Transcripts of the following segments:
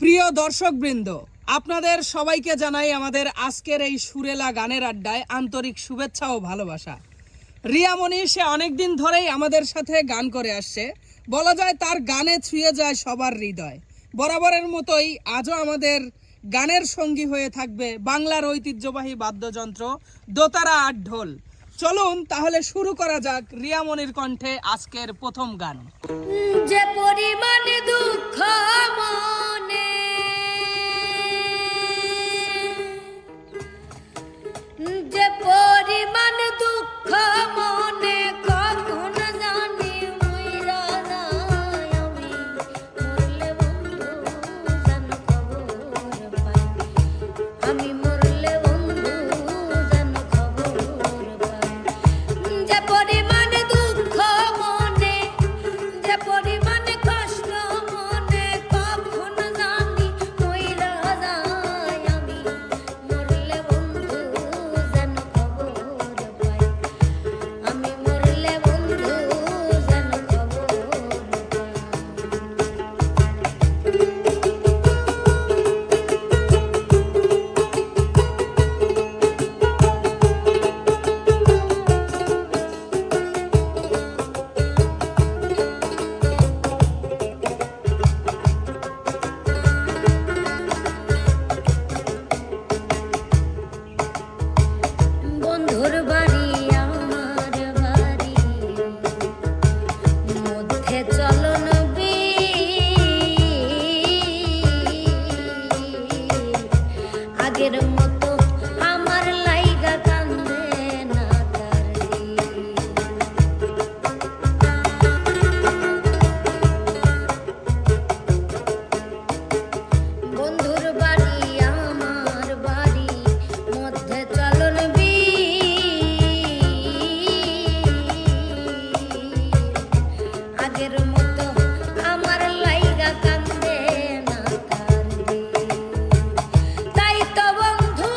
প্রিয় দর্শকবৃন্দ, আপনাদের সবাইকে জানাই আমাদের আজকের এই সুরেলা গানের আড্ডায় আন্তরিক শুভেচ্ছা ও ভালোবাসা। রিয়া মনি সে অনেকদিন ধরেই আমাদের সাথে গান করে আসছে, বলা যায় তার গানে ছুঁয়ে যায় সবার হৃদয়। বরাবরের মতোই আজও আমাদের গানের সঙ্গী হয়ে থাকবে বাংলার ঐতিহ্যবাহী বাদ্যযন্ত্র দোতারা আর ঢোল। চলুন তাহলে শুরু করা যাক রিয়া মনির কণ্ঠে আজকের প্রথম গান। যে পরিমাণ দুঃখ মনে, যে পরিমাণ দুঃখ মনে, কখন জানি মইরা যায় আমি, মরলে বন্ধু যেন খবর পাই, আমি মরলে বন্ধু যেন খবর পাই। যে পরিমাণ দুঃখ মনে, যে পরিমাণ কষ্ট মনে, কখন জানি মইরা যায় আমি, মরলে বন্ধু যেন খবর পাই, আমি মরলে বন্ধু যেন খবর বন্ধুর বাড়ি আমার বাড়ি, মধ্যে চলন আগের মতো আমার লাইগা কান্দে না তার বন্ধুর বাড়ি আমার বাড়ি, মধ্যে চলন আগের মতো আমার লাইগা কান্দে না তার তাই তো বন্ধু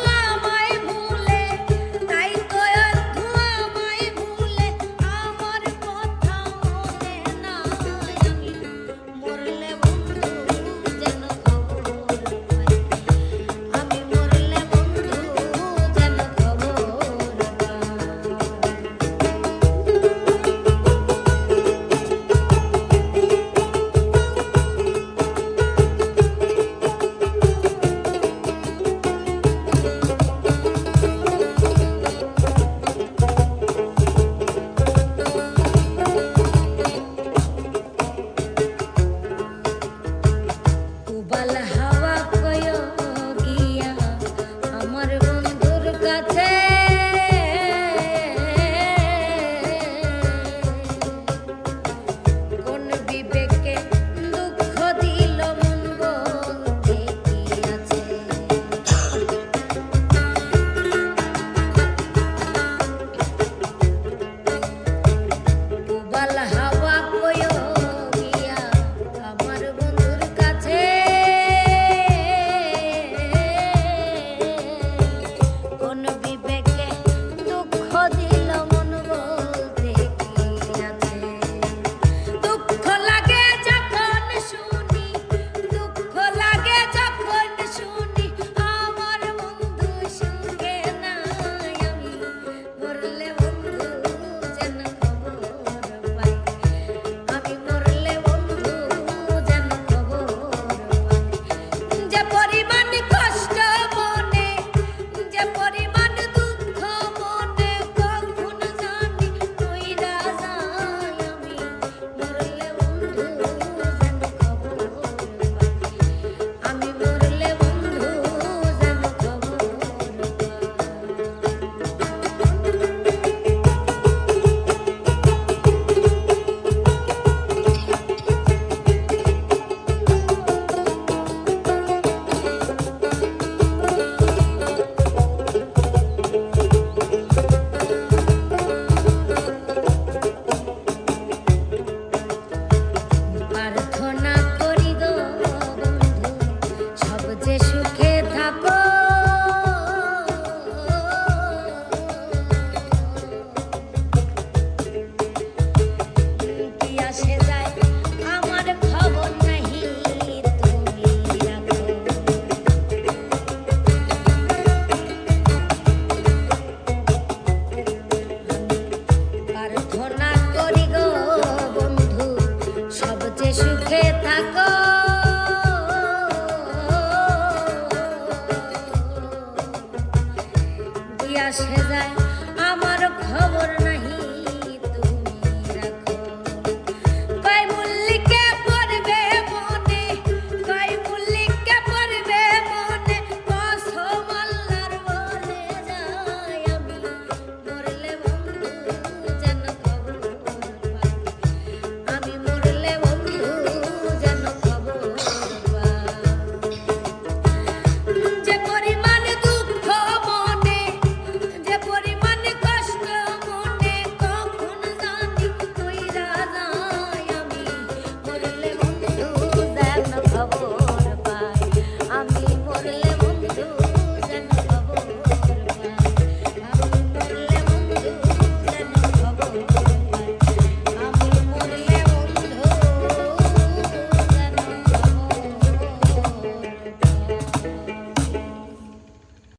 সে